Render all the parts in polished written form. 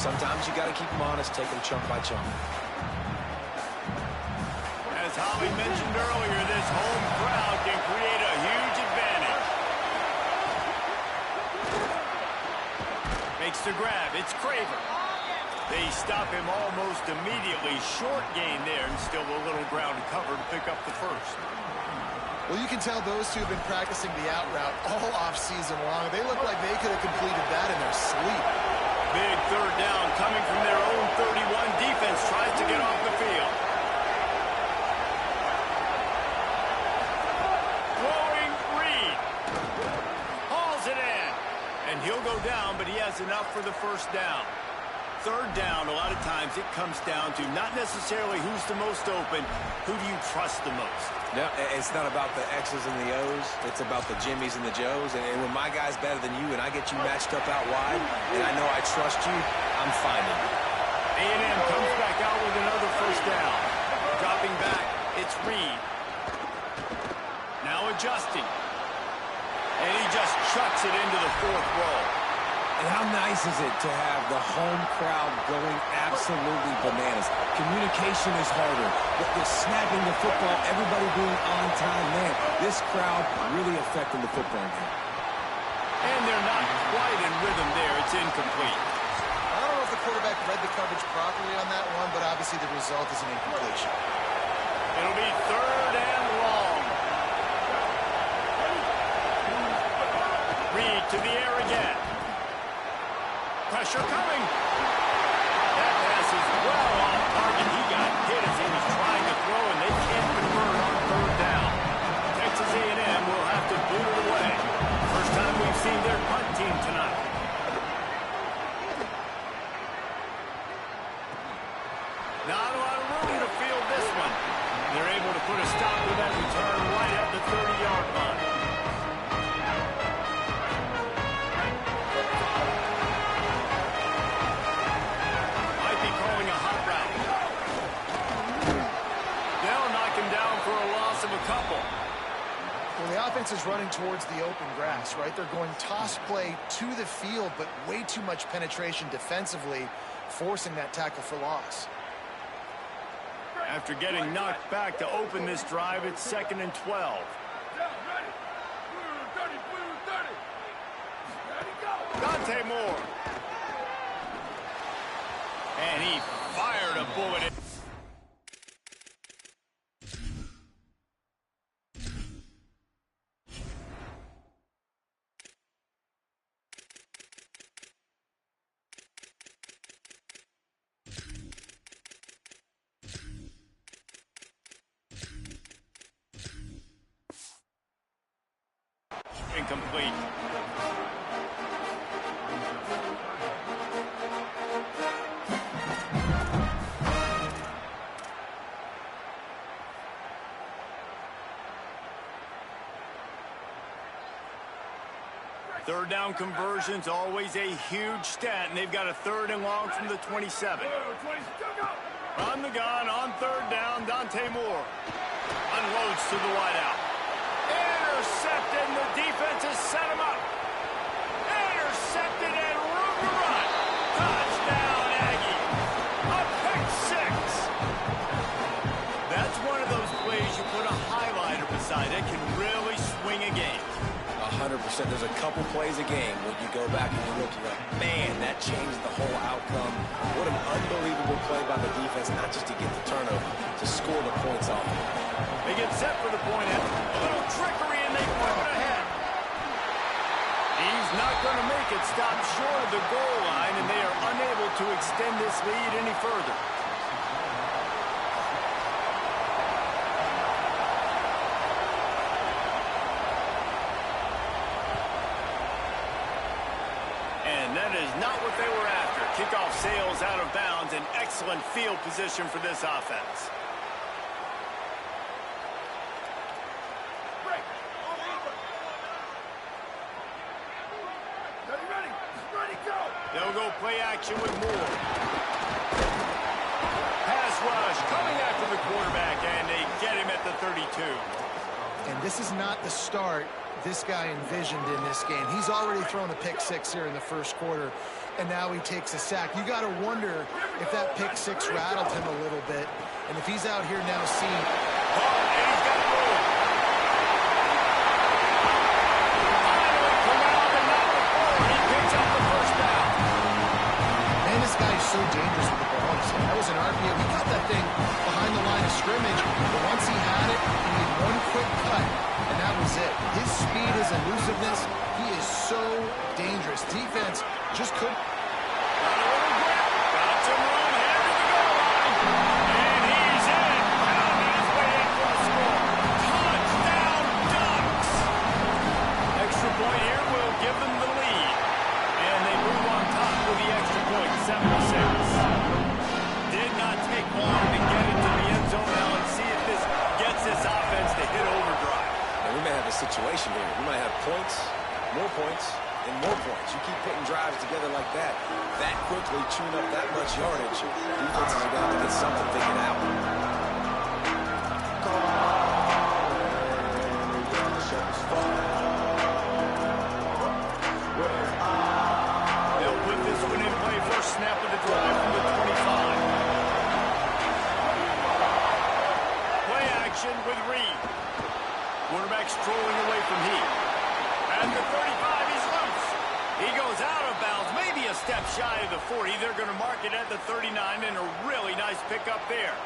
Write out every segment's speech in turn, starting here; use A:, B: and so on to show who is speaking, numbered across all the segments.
A: Sometimes you got to keep them honest, take them chunk by chunk.
B: As Holly mentioned earlier, this home crowd can create a huge advantage. Makes the grab. It's Craver. They stop him almost immediately. Short gain there, and still a little ground to cover to pick up the first.
C: Well, you can tell those two have been practicing the out route all off-season long. They look like they could have completed that in their sleep.
B: Big third down coming from their own 31. Defense tries to get off the field. Throwing Reed. Hauls it in. And he'll go down, but he has enough for the first down. Third down, a lot of times it comes down to not necessarily who's the most open, who do you trust the most?
A: No, it's not about the X's and the O's. It's about the Jimmies and the Joes. And when my guy's better than you and I get you matched up out wide, and I know I trust you, I'm finding you.
B: A&M comes back out with another first down. Dropping back, it's Reed. Now adjusting. And he just chucks it into the fourth row.
A: And how nice is it to have the home crowd going absolutely bananas? Communication is harder. The snapping the football, everybody being on time. Man, this crowd really affecting the football game.
B: And they're not quite in rhythm there. It's incomplete.
C: I don't know if the quarterback read the coverage properly on that one, but obviously the result is an incompletion.
B: It'll be third and long. Reed to the air again. Pressure coming. That pass is well off target. He got hit as he was trying to throw, and they can't convert on third down. Texas A&M will have to boot it away. First time we've seen their punt team tonight. Not a lot of room to field this one. They're able to put a stop to that return right at the 30-yard line. Of a couple.
C: Well, the offense is running towards the open grass, right? They're going toss play to the field, but way too much penetration defensively, forcing that tackle for loss.
B: After getting knocked back to open this drive, it's 2nd and 12. Dante Moore. And he fired a bullet in. Incomplete. Third down conversions, always a huge stat, and they've got a third and long from the 27. On the gun, on third down, Dante Moore unloads to the wideout. Intercepted, and the defense has set him up. Intercepted and room to run. Touchdown, Aggie. A pick six. That's one of those plays you put a highlighter beside it, can really swing a game.
A: 100%. There's a couple plays a game when you go back and you look, you're like, man, that changed the whole outcome. What an unbelievable play by the defense, not just to get the turnover, to score the points off.
B: They get set for the point. A little trickery, and they flip it ahead. He's not going to make it. Stop short of the goal line, and they are unable to extend this lead any further. And that is not what they were after. Kickoff sails out of bounds, and excellent field position for this offense. They'll go play action with Moore. Pass rush coming after the quarterback, and they get him at the 32.
C: And this is not the start this guy envisioned in this game. He's already thrown a pick six here in the first quarter, and now he takes a sack. You got to wonder if that pick six rattled him a little bit, and if he's out here now seeing...
B: and he's got it rolling. Finally corralled and not before. He picks up the first down.
C: Man, this guy is so dangerous with the ball. That was an RPO. He got that thing behind the line of scrimmage, but once he had it, he made one quick cut, and that was it. His speed, his elusiveness, he is so dangerous. Defense just couldn't...
B: Got a little grip. Got some room headed to the goal line. And he's in. Pounding his way in for the score. Touchdown Ducks. Extra point here will give them the lead. And they move on top with the extra point, 7-6. Did not take long to get into the end zone now and see if this gets this offense to hit overdrive.
A: And we may have a situation here. We might have points, more points, and more points. You keep putting drives together like that quickly, chewing up that much yardage, defenses are going to get something figured out.
B: They'll put this one in play first snap of the drive from the 25. Play action with Reed. Quarterback strolling away from Heath. At the 35, he's loose. He goes out of bounds, maybe a step shy of the 40. They're going to mark it at the 39, and a really nice pickup there.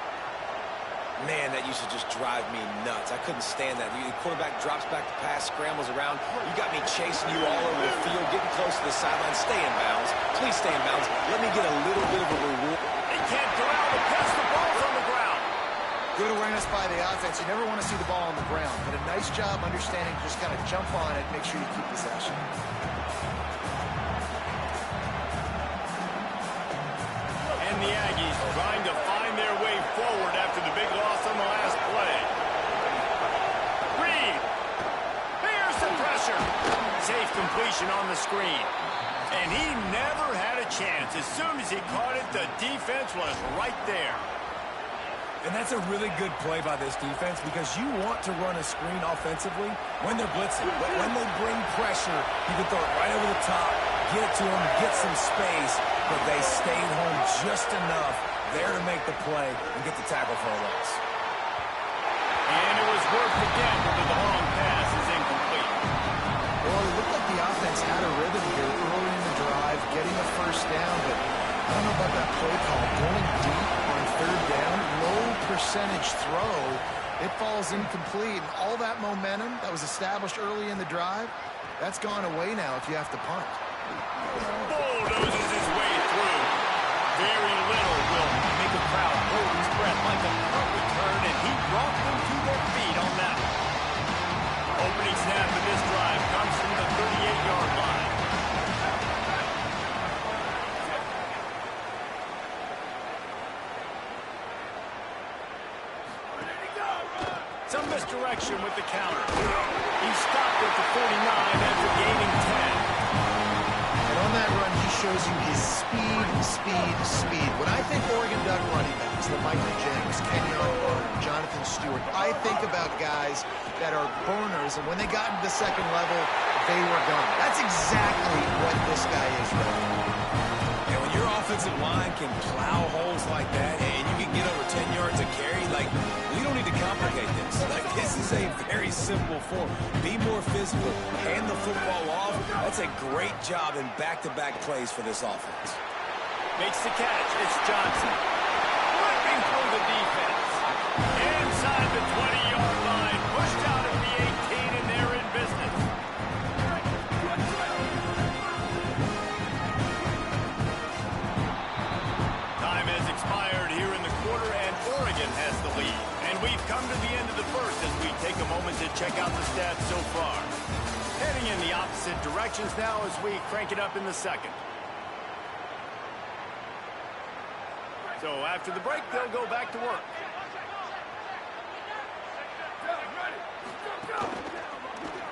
A: Man, that used to just drive me nuts. I couldn't stand that. The quarterback drops back to pass, scrambles around. You got me chasing you all over the field, getting close to the sideline. Stay in bounds. Please stay in bounds. Let me get a little bit of a reward.
B: They can't corral the pass. The ball's on the ground.
C: Good awareness by the offense. You never want to see the ball on the ground, but a nice job understanding, just kind of jump on it, make sure you keep possession.
B: And the Aggies trying to find their way forward after the big loss on the last play. Reed. Here's some pressure. Safe completion on the screen. And he never had a chance. As soon as he caught it, the defense was right there.
A: And that's a really good play by this defense because you want to run a screen offensively when they're blitzing. But when they bring pressure, you can throw it right over the top, get it to them, get some space, but they stayed home just enough there to make the play and get the tackle for a loss.
B: And it was worth the gamble, but the long pass is incomplete.
C: Well, it looked like the offense had a rhythm here early in the drive, getting a first down, but I don't know about that play call. Going deep on third down, low percentage throw, it falls incomplete. And all that momentum that was established early in the drive, that's gone away now if you have to punt.
B: Bulldozes his way through. Very little will make a crowd hold its breath like a punt return, and he brought them to their feet on that one. Opening snap of this drive comes from the 38-yard line. Some misdirection with the counter. He stopped at the 49 after gaining 10.
C: And on that run, he shows you his speed. When I think Oregon Duck running backs, the Michael Jenks, Kenyon Barner, Jonathan Stewart, I think about guys that are burners, and when they got into the second level, they were gone. That's exactly what this guy is right now.
A: And when your offensive line can plow holes like that and you can get over 10 yards a carry, like, we don't need to complicate this. Like, this is a very simple form. Be more physical, hand the football off. That's a great job in back-to-back plays for this offense.
B: Makes the catch. It's Johnson. Ripping through the defense. Inside the 20-yard line. Pushed out at the 18, and they're in business. Time has expired here in the quarter, and Oregon has the lead. And we've come to the end of the first as we take a moment to check out the stats so far. Heading in the opposite directions now as we crank it up in the second. So after the break, they'll go back to work.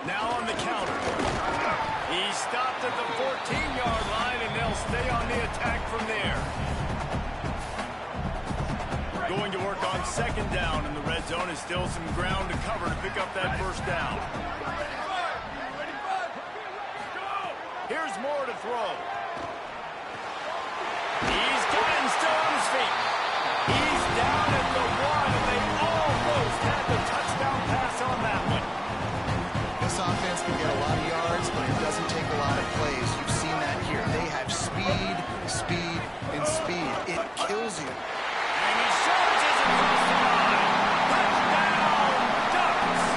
B: Now on the counter. He stopped at the 14-yard line, and they'll stay on the attack from there. Going to work on second down in the red zone, and still some ground to cover to pick up that first down. throw. He's got him still on his feet. He's down at the 1, and they almost had the touchdown pass on that one.
C: This offense can get a lot of yards, but it doesn't take a lot of plays. You've seen that here. They have speed, speed, and speed. It kills you.
B: And he charges across the line. Touchdown, Ducks.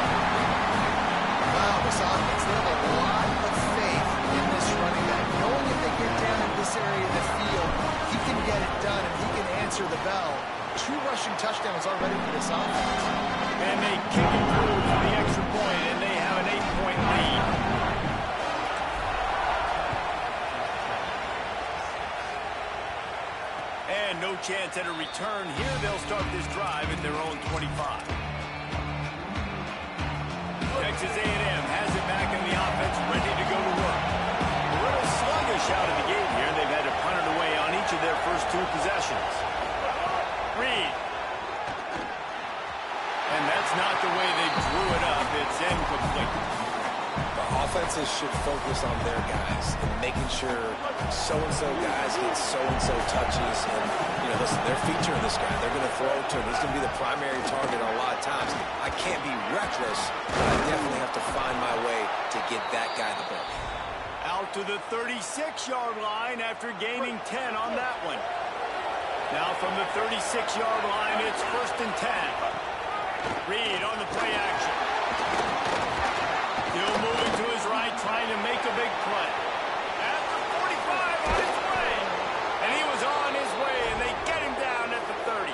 C: Wow, this offense, they have a lot of faith in this running back. Knowing if they get down in this area of the field, he can get it done and he can answer the bell. 2 rushing touchdowns already for this offense.
B: And they kick it through for the extra point, and they have an 8-point lead. And no chance at a return here. They'll start this drive at their own 25. Texas A&M has it back in the offense, ready to go to work. A little sluggish out of the gate here. They've had to punt it away on each of their first 2 possessions. Reed. And that's not the way they drew it up. It's incomplete.
A: The offenses should focus on their guys and making sure so-and-so guys get so-and-so touches. And, you know, listen, they're featuring this guy. They're going to throw to him. He's going to be the primary target a lot of times. I can't be reckless, but I definitely have to find my way to get that guy the ball.
B: Out to the 36-yard line after gaining 10 on that one. Now from the 36-yard line, it's 1st and 10. Reed on the play action. Still moving to his right, trying to make a big play. At the 45 on his way. And he was on his way, and they get him down at the 30.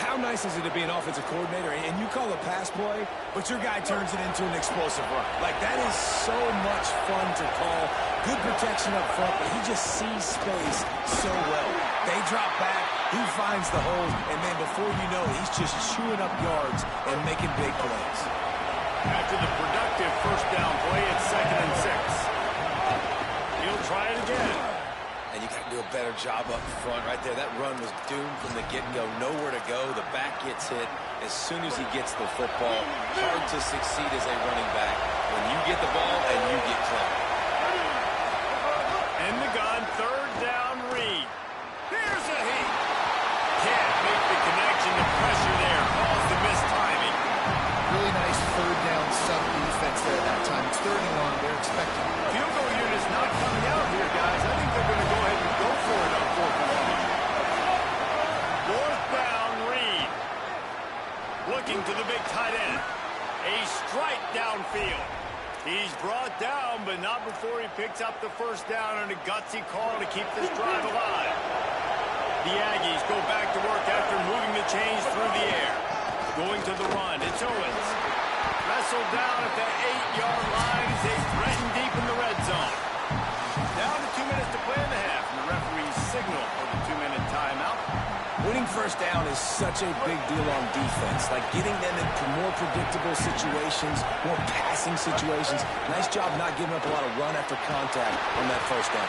A: How nice is it to be an offensive coordinator and you call a pass play, but your guy turns it into an explosive run? Like, that is so much fun to call. Good protection up front, but he just sees space so well. They drop back, he finds the hole, and then before you know it, he's just chewing up yards and making big plays.
B: After the productive first down play, it's 2nd and 6. He'll try it again.
A: And you got to do a better job up front right there. That run was doomed from the get-go. Nowhere to go. The back gets hit as soon as he gets the football. Hard to succeed as a running back when you get the ball and you get clever.
B: In the gun, 3rd down, Reed. Here's a heat. Can't make the connection. The pressure there caused the missed timing.
C: Really nice 3rd down sub-defense there that time. It's 3rd and long. They're expecting it.
B: Field goal unit is not coming out here, guys. I think they're going to go ahead and go for it on 4th and 1. 4th down, Reed. Looking to the big tight end. A strike downfield. He's brought down, but not before he picks up the 1st down and a gutsy call to keep this drive alive. The Aggies go back to work after moving the chains through the air. Going to the run, it's Owens. Wrestled down at the 8-yard line as they threaten deep in the red zone. Down to 2 minutes to play in the half, and the referee's signal for the 2-minute timeout.
A: Winning 1st down is such a big deal on defense. Like getting them into more predictable situations, more passing situations. Nice job not giving up a lot of run after contact on that 1st down.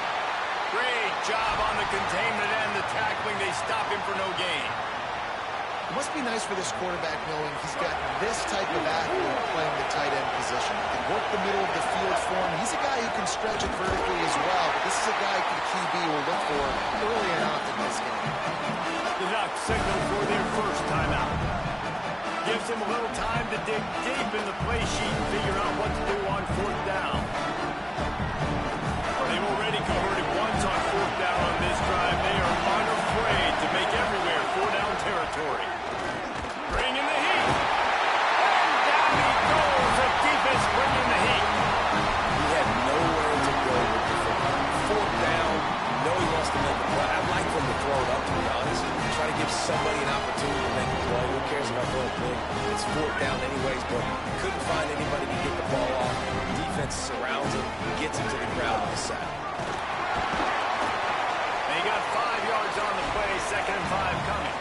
B: Great job on the containment and the tackling. They stop him for no gain.
C: It must be nice for this quarterback knowing he's got this type of athlete playing the tight end position. He can work the middle of the field for him. He's a guy who can stretch it vertically as well. But this is a guy the QB will look for early and often in this game.
B: The Ducks signal for their first timeout. Gives them a little time to dig deep in the play sheet and figure out what to do on 4th down. They've already converted once on 4th down on this drive. They are unafraid to make everywhere 4-down territory. Bring in the heat. And down he goes. The defense bringing the heat.
A: He had nowhere to go with the football. 4th down. No, he wants to make a play. I'd like for him to throw it up, to be honest. Try to give somebody an opportunity to make a play. Who cares if I throw a pick? It's 4th down anyways, but couldn't find anybody to get the ball off. Defense surrounds him, gets him to the ground on the side.
B: They got 5 yards on the play. 2nd and 5 coming.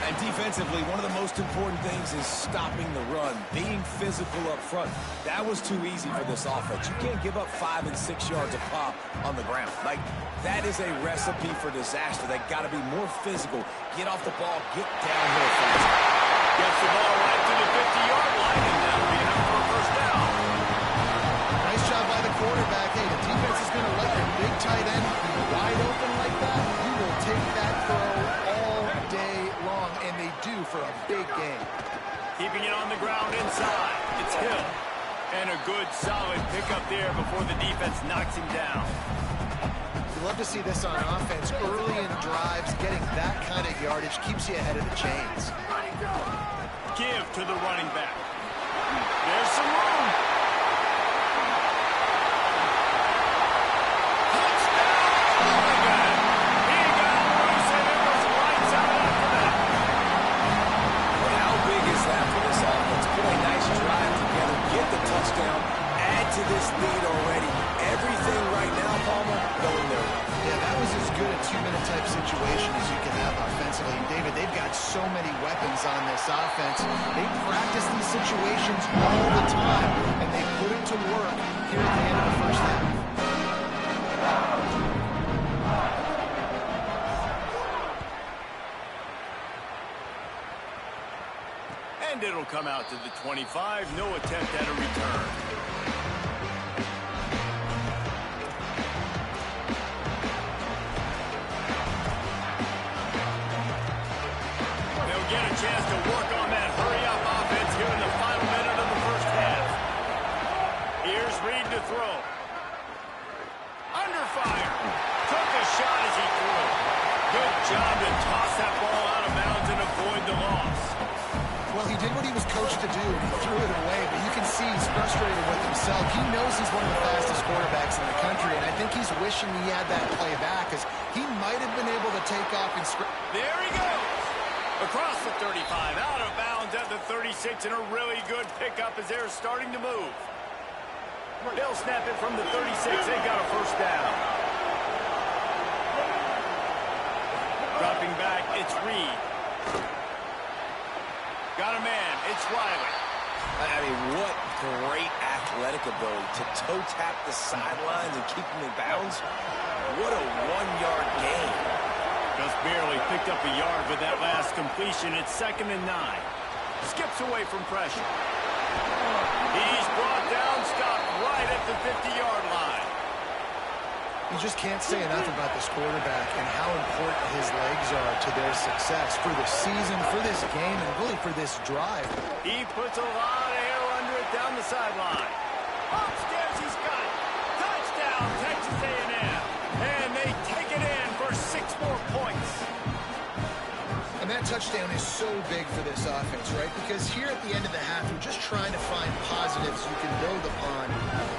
A: And defensively, one of the most important things is stopping the run, being physical up front. That was too easy for this offense. You can't give up 5 and 6 yards a pop on the ground. Like, that is a recipe for disaster. They got to be more physical. Get off the ball, get downhill fast.
B: Gets the ball right to the 50-yard line, and that'll be enough for a 1st down.
C: Nice job by the quarterback. Hey, the defense is going going to let your big tight end be wide open like that, you will take that throw all day long, and they do for a big game.
B: Keeping it on the ground inside. It's Hill. And a good, solid pickup there before the defense knocks him down.
C: You love to see this on offense. Early in drives, getting that kind of yardage keeps you ahead of the chains.
B: Give to the running back. There's some room. Touchdown! Oh, my God. He got loose, and it was lights out after that.
A: But how big is that for this offense? Put a nice drive together, get the touchdown, add to this lead already. Everything right now, Palmer, going their way.
C: Yeah, that was as good a two-minute type situation as you can have offensively. And David, they've got so many weapons on this offense. They practice these situations all the time, and they put it to work here at the end of the first half.
B: And it'll come out to the 25. No attempt at a return. They'll get a chance to work on that hurry-up offense here in the final minute of the first half. Here's Reed to throw. Under fire. Took a shot as he threw. Good job to toss that ball out of bounds and avoid the loss.
C: Well, he did what he was coached to do, and he threw it away, but you can see he's frustrated with himself. He knows he's one of the fastest quarterbacks in the country, and I think he's wishing he had that play back, because he might have been able to take off and
B: There he goes. Across the 35, out of bounds at the 36, and a really good pickup as they're starting to move. They'll snap it from the 36. They got a first down. Dropping back, it's Reed. Got a man, it's Riley.
A: I mean, what great athletic ability to toe tap the sidelines and keep them in bounds. What a one-yard gain.
B: Just barely picked up a yard with that last completion. It's 2nd and 9. Skips away from pressure. He's brought down, stopped right at the 50-yard line.
C: You just can't say enough about this quarterback and how important his legs are to their success for the season, for this game, and really for this drive.
B: He puts a lot of air under it down the sideline. Upstairs, he's got it. Touchdown, Texas A&M. And they take it in for 6 more points.
C: And that touchdown is so big for this offense, right? Because here at the end of the half, we're just trying to find positives you can build upon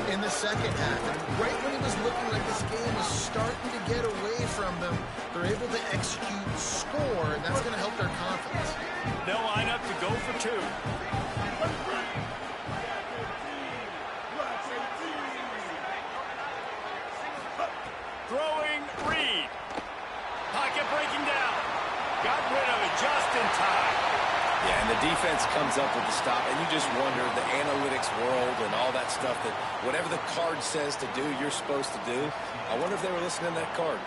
C: in the second half. And right when it was looking like this game was starting to get away from them, they're able to execute, score, and that's going to help their confidence.
B: They'll line up to go for 2. Throwing Reed. Pocket breaking down. Got rid of it just in time.
A: Yeah, and the defense comes up with the stop, and you just wonder, the analytics world and all that stuff, that whatever the card says to do, you're supposed to do. I wonder if they were listening to that card.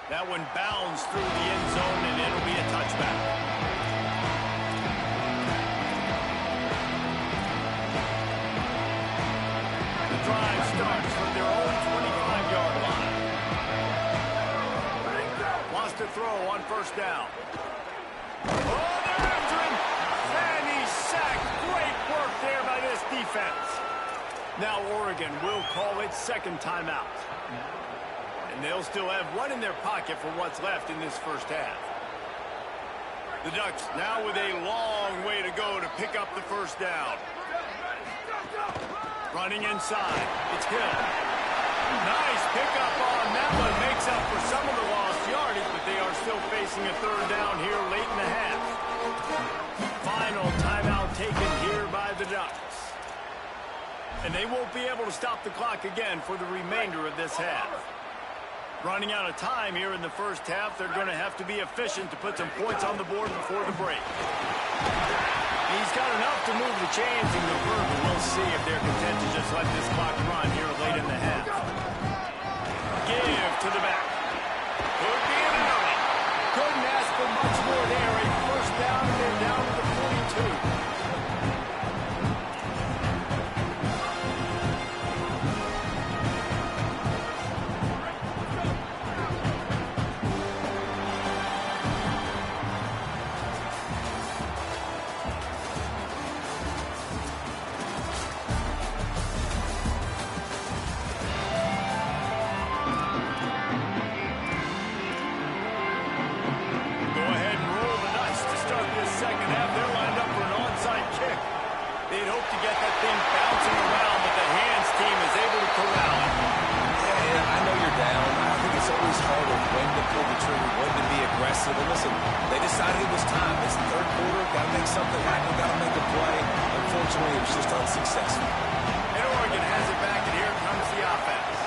B: That one bounds through the end zone, and it'll be a touchback. The drive starts from their own 25-yard line. Wants to throw on first down. Oh, they're after him! And he's sacked. Great work there by this defense. Now Oregon will call its 2nd timeout. And they'll still have one in their pocket for what's left in this first half. The Ducks now with a long way to go to pick up the first down. Running inside. It's Hill. Nice pickup on that one. Makes up for some of the lost yardage, but they are still facing a 3rd down here late in the half. Final timeout taken here by the Ducks. And they won't be able to stop the clock again for the remainder of this half. Running out of time here in the first half, they're going to have to be efficient to put some points on the board before the break. He's got enough to move the chains and go further. We'll see if they're content to just let this clock run here late in the half. Give to the back. Could be an early. Couldn't ask
A: pressure. We wanted to be aggressive. And listen, they decided it was time. It's the third quarter. Got to make something happen. Got to make a play. Unfortunately, it was just unsuccessful.
B: And Oregon has it back, and here comes the offense.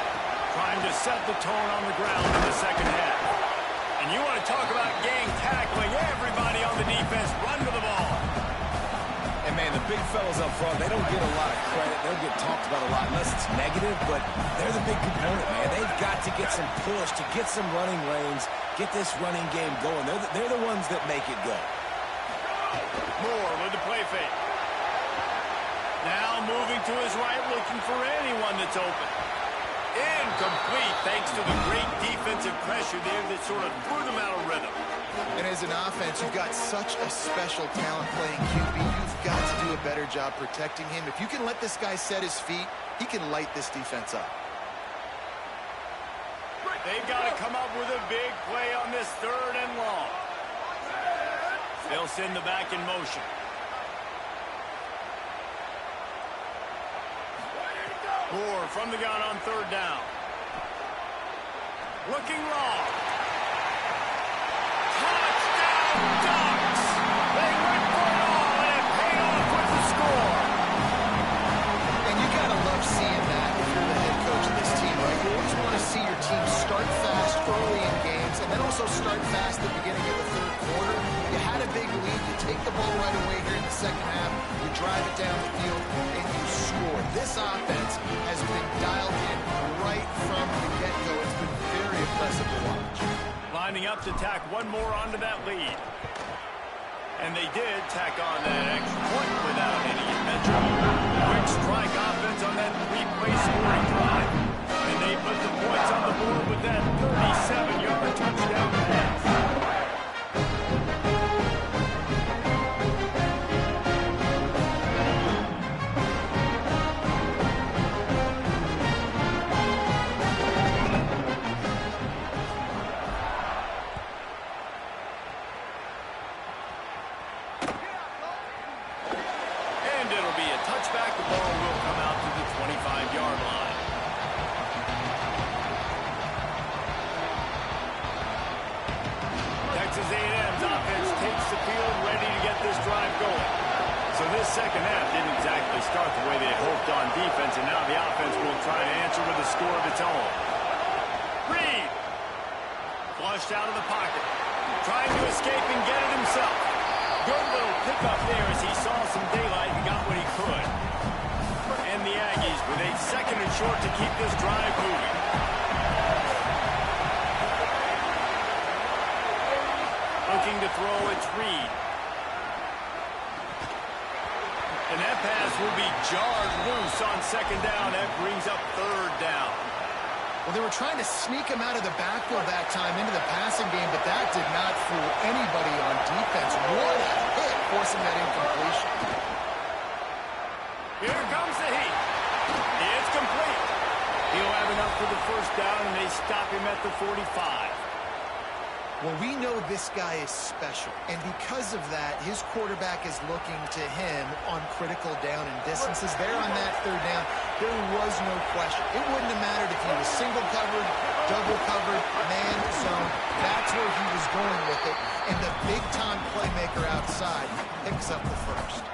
B: Trying to set the tone on the ground in the second half. And you want to talk about gang tackling. Everybody on the defense run to the ball.
A: And, man, the big fellas up front, they don't get a lot of credit. They don't get talked about a lot unless it's negative, but they're the big component, man. They've got to get some push, to get some running lanes, get this running game going. They're the ones that make it go.
B: Moore with the play fake. Now moving to his right, looking for anyone that's open. Incomplete, thanks to the great defensive pressure there that sort of threw them out of rhythm.
C: And as an offense, you've got such a special talent playing QB. You've got to do a better job protecting him. If you can let this guy set his feet, he can light this defense up.
B: They've got to come up with a big play on this third and long. They'll send the back in motion. Moore from the gun on third down. Looking long. Touchdown Ducks! They went for it all, and it paid off with the score.
C: And you got to love seeing that if you're the head coach of this team, right? You always want to see your team start fast early in games and then also start fast at the beginning of the third quarter. You had a big lead. You take the ball right away here in the second half. You drive it down the field, and you score. This offense has been dialed in right from the get-go. It's been very impressive to watch.
B: Lining up to tack one more onto that lead. And they did tack on that extra point without any adventure. Quick strike offense on that three-play scoring drive. And they put the points on the board with that 37-yard touchdown pass. Touchback, the ball will come out to the 25-yard line. Texas A&M's offense takes the field, ready to get this drive going. So this second half didn't exactly start the way they hoped on defense, and now the offense will try to answer with a score of its own. Reed, flushed out of the pocket, trying to escape and get it himself. Good little pickup there as he saw some daylight and got what he could. And the Aggies with a second and short to keep this drive moving. Looking to throw, it's Reed. And that pass will be jarred loose on second down. That brings up third down.
C: Well, they were trying to sneak him out of the backfield that time into the passing game, but that did not fool anybody on defense. What a hit, forcing that incompletion.
B: Here comes the heat. It's complete. He'll have enough for the first down, and they stop him at the 45.
C: Well, we know this guy is special, and because of that, his quarterback is looking to him on critical down and distances. There on that third down, there was no question. It wouldn't have mattered if he was single covered, double covered, man zone. That's where he was going with it, and the big-time playmaker outside picks up the first.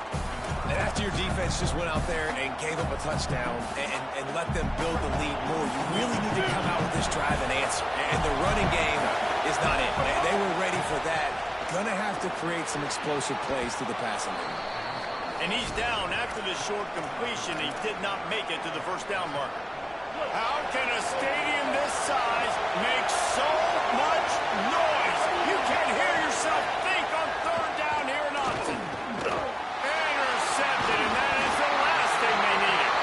A: And after your defense just went out there and gave them a touchdown and let them build the lead more, you really need to come out with this drive and answer. And the running game is not it. They were ready for that. Gonna have to create some explosive plays to the passing game.
B: And he's down after the short completion. He did not make it to the first down marker. How can a stadium this size make so much noise? You can't hear yourself think on third down here in Austin. Intercepted, and that is the last thing they needed.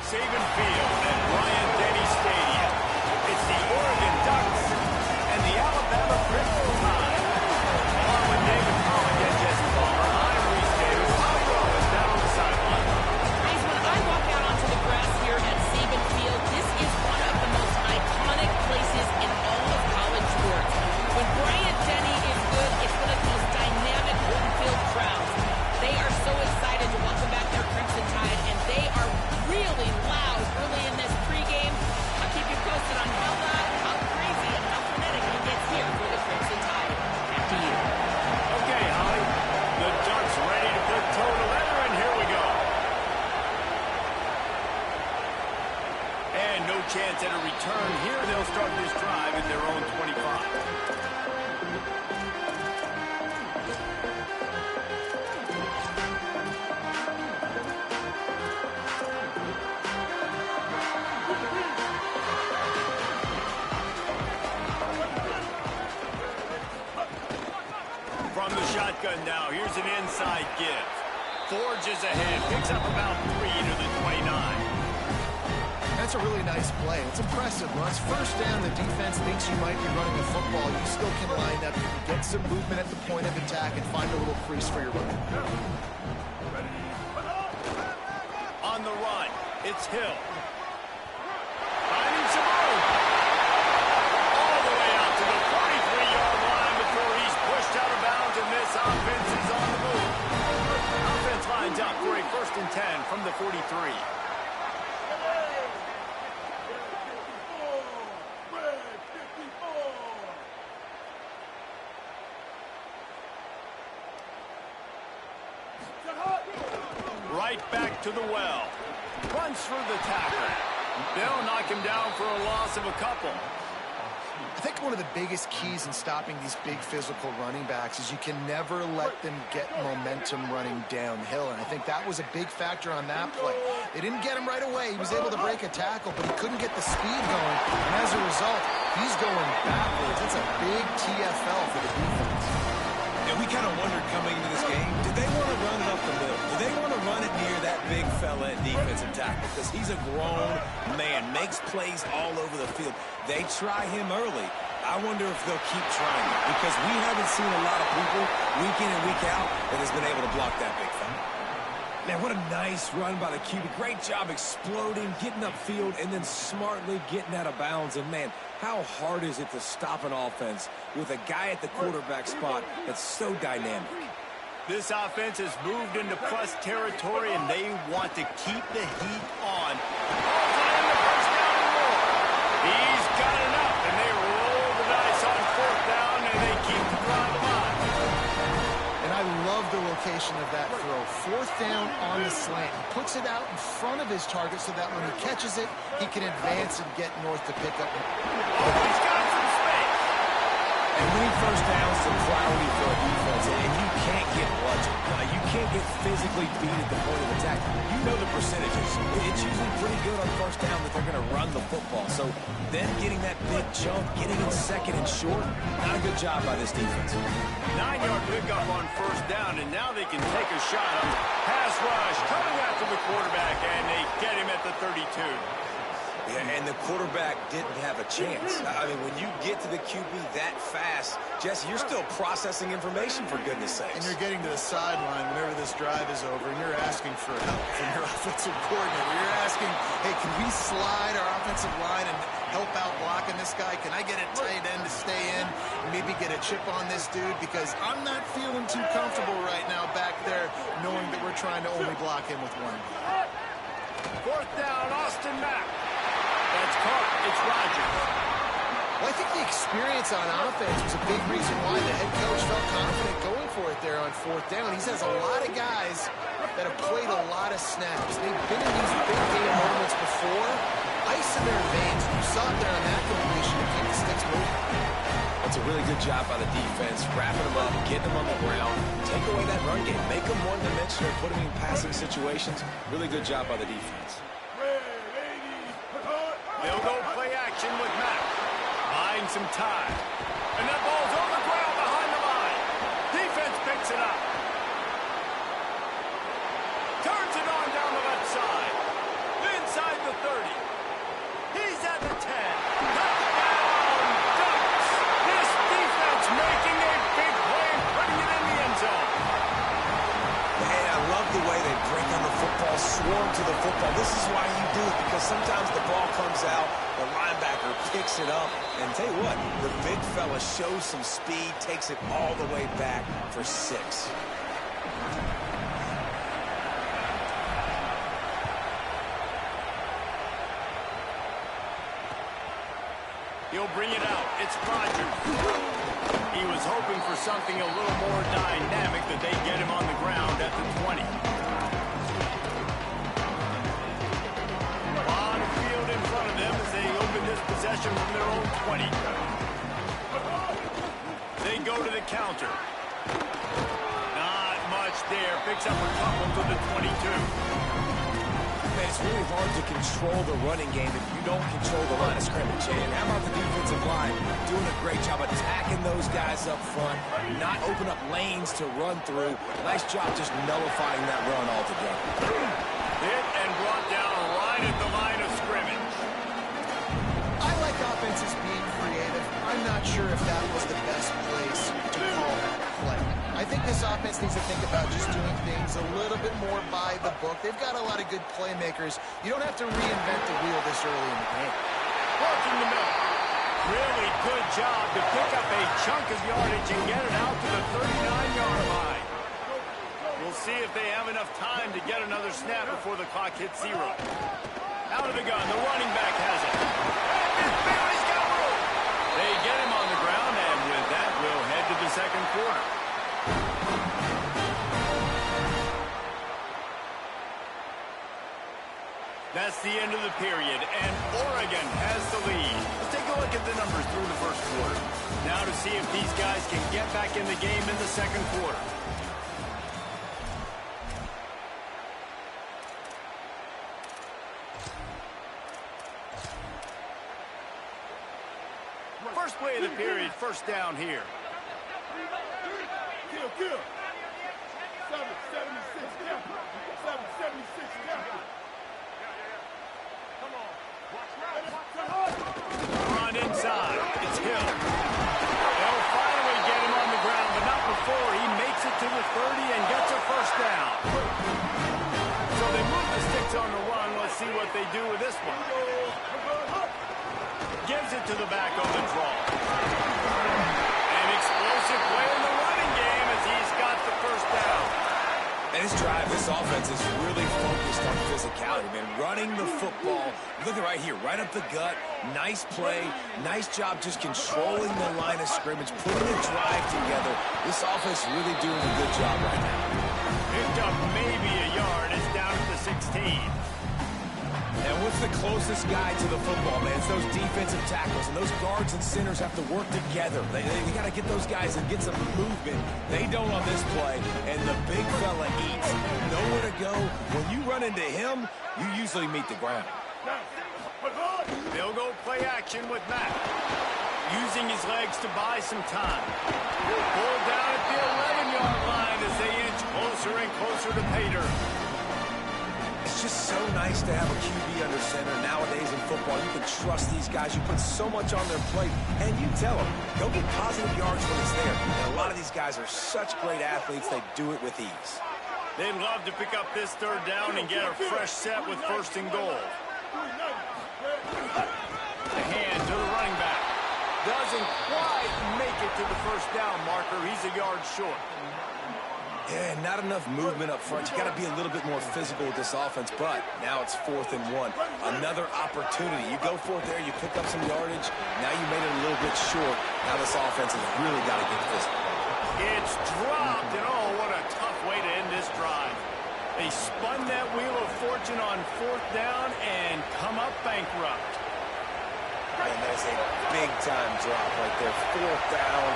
B: Saban Field at Bryant-Denny Stadium. It's the Oregon Ducks and the Alabama Crimson Tide. Along with David Pollock and Jesse Palmer, I'm Reese Davis. Tommy Rowe is down on the sideline.
D: Reese, when I walk out onto the grass here at Saban Field, this is one of the most iconic places in all of college sports. When Bryant-Denny is good, it's one of the most dynamic home-field crowds. They are so excited to welcome back their Crimson Tide, and they are really loud early in this pregame. I'll keep you posted on how loud, how crazy, and how frenetic it gets here for the Crimson Tide. Back to you.
B: Okay, Holly. The Ducks ready to put toe to leather, and here we go. And no chance at a return here. They'll start this drive at their own 25. From the shotgun now, here's an inside give. Forges ahead, picks up about 3 to the 29.
C: That's a really nice play. It's impressive. Once first down, the defense thinks you might be running a football. You still can line up. You can get some movement at the point of attack and find a little crease for your run.
B: On the run, it's Hill. Finding some room. All the way out to the 43-yard line before he's pushed out of bounds, and this offense is on the move. Offense lines up for a 1st and 10 from the 43. Right back to the well. Runs through the tackle. They'll knock him down for a loss of a couple.
C: I think one of the biggest keys in stopping these big physical running backs is you can never let them get momentum running downhill, and I think that was a big factor on that play. They didn't get him right away. He was able to break a tackle, but he couldn't get the speed going, and as a result, he's going backwards. It's a big TFL for the defense.
A: And we kind of wondered coming into this game, did they want to run it up the middle? Do they want to run it near that big fella at defensive tackle? Because he's a grown man, makes plays all over the field. They try him early. I wonder if they'll keep trying it, because we haven't seen a lot of people week in and week out that has been able to block that big fella. Man, what a nice run by the QB. Great job exploding, getting upfield, and then smartly getting out of bounds. And, man, how hard is it to stop an offense with a guy at the quarterback spot that's so dynamic?
B: This offense has moved into plus territory, and they want to keep the heat on. He's got enough, and they roll the dice on 4th down, and they keep the drive alive.
C: And I love the location of that throw. 4th down on the slant. He puts it out in front of his target so that when he catches it, he can advance and get north to pick up.
B: He's got some space.
A: And winning 1st downs is a priority for a defense, and you can't get bludgeoned. You can't get physically beat at the point of attack. You know the percentages. It's usually pretty good on 1st down that they're going to run the football. So then getting that big jump, getting in 2nd and short, not a good job by this defense.
B: 9-yard pickup on 1st down, and now they can take a shot on the pass rush coming after the quarterback, and they get him at the 32.
A: Yeah, and the quarterback didn't have a chance. I mean, when you get to the QB that fast, Jesse, you're still processing information, for goodness sakes.
C: And you're getting to the sideline whenever this drive is over, and you're asking for help from your offensive coordinator. You're asking, hey, can we slide our offensive line and help out blocking this guy? Can I get a tight end to stay in and maybe get a chip on this dude? Because I'm not feeling too comfortable right now back there knowing that we're trying to only block him with one.
B: 4th down, Austin Mack. That's caught. It's Rodgers.
C: Well, I think the experience on offense was a big reason why the head coach felt confident going for it there on 4th down. He has a lot of guys that have played a lot of snaps. They've been in these big game moments before. Ice in their veins. You saw it there on that completion to keep the sticks moving.
A: That's a really good job by the defense, wrapping them up, getting them on the ground, take away that run game, make them one-dimensional, put them in passing situations. Really good job by the defense.
B: They'll go play action with Mack. Buying some time. And that ball's on the ground behind the line. Defense picks it up. Turns it on down the left side. Inside
A: do it because sometimes the ball comes out, the linebacker picks it up, and tell you what, the big fella shows some speed, takes it all the way back for 6.
B: He'll bring it out. It's Rodgers. He was hoping for something a little more dynamic, that they get him on the ground at the 20. On the field in front of them as they open this possession from their own 20. They go to the counter. Not much there. Picks up a couple to the 22.
A: Man, it's really hard to control the running game if you don't control the line of scrimmage. And how about the defensive line doing a great job attacking those guys up front, not open up lanes to run through. Nice job just nullifying that run altogether.
B: Hit and brought down right at the line of scrimmage.
C: I like offenses being creative. I'm not sure if that was the best place to call that play. I think this offense needs to think about just doing things a little bit more by the book. They've got a lot of good playmakers. You don't have to reinvent the wheel this early in the game.
B: Working the middle. Really good job to pick up a chunk of yardage and get it out to the 39-yard line. We'll see if they have enough time to get another snap before the clock hits 0. Out of the gun, the running back has it. He's got room. They get him on the ground, and with that, we'll head to the second quarter. That's the end of the period, and Oregon has the lead. Let's take a look at the numbers through the first quarter. Now to see if these guys can get back in the game in the second quarter. First play of the period, first down here.
E: Kill. 776 down. 776 down.
B: On inside, it's Hill. They'll finally get him on the ground, but not before he makes it to the 30 and gets a first down. So they move the sticks on the run. Let's see what they do with this one. Gives it to the back on the draw. An explosive play in the running game as he's got the first down.
A: And this drive, this offense is really focused on physicality, man. Running the football. Look at right here, right up the gut. Nice play. Nice job just controlling the line of scrimmage, putting a drive together. This offense really doing a good job right now.
B: Picked up maybe a yard. It's down at the 16.
A: And what's the closest guy to the football, man? It's those defensive tackles, and those guards and centers have to work together. They got to get those guys and get some movement. They don't on this play, and the big fella eats. Nowhere to go. When you run into him, you usually meet the ground.
B: They'll go play action with Matt. Using his legs to buy some time. Pulled down at the 11-yard line as they inch closer and closer to pay dirt.
A: It's just so nice to have a QB under center. Nowadays in football, you can trust these guys. You put so much on their plate, and you tell them, go get positive yards when it's there. And a lot of these guys are such great athletes, they do it with ease.
B: They'd love to pick up this third down and get a fresh set with first and goal. The hand to the running back. Doesn't quite make it to the first down marker. He's a yard short.
A: Yeah, not enough movement up front. You got to be a little bit more physical with this offense, but now it's 4th and 1. Another opportunity. You go for it there, you pick up some yardage. Now you made it a little bit short. Now this offense has really got to get physical.
B: It's dropped, and oh, what a tough way to end this drive. They spun that wheel of fortune on 4th down and come up bankrupt.
A: And that is a big-time drop right there. 4th down,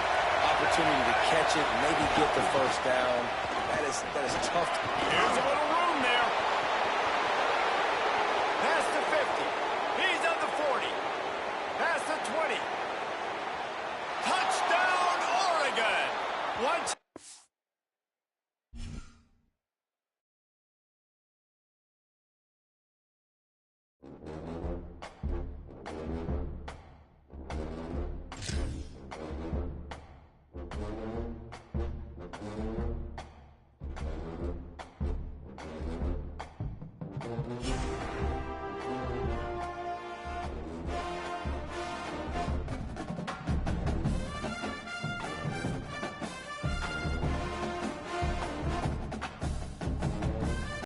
A: opportunity to catch it, maybe get the first down. That is tough.
B: Here's a little room there. Past the 50. He's at the 40. Past the 20. Touchdown, Oregon. Once.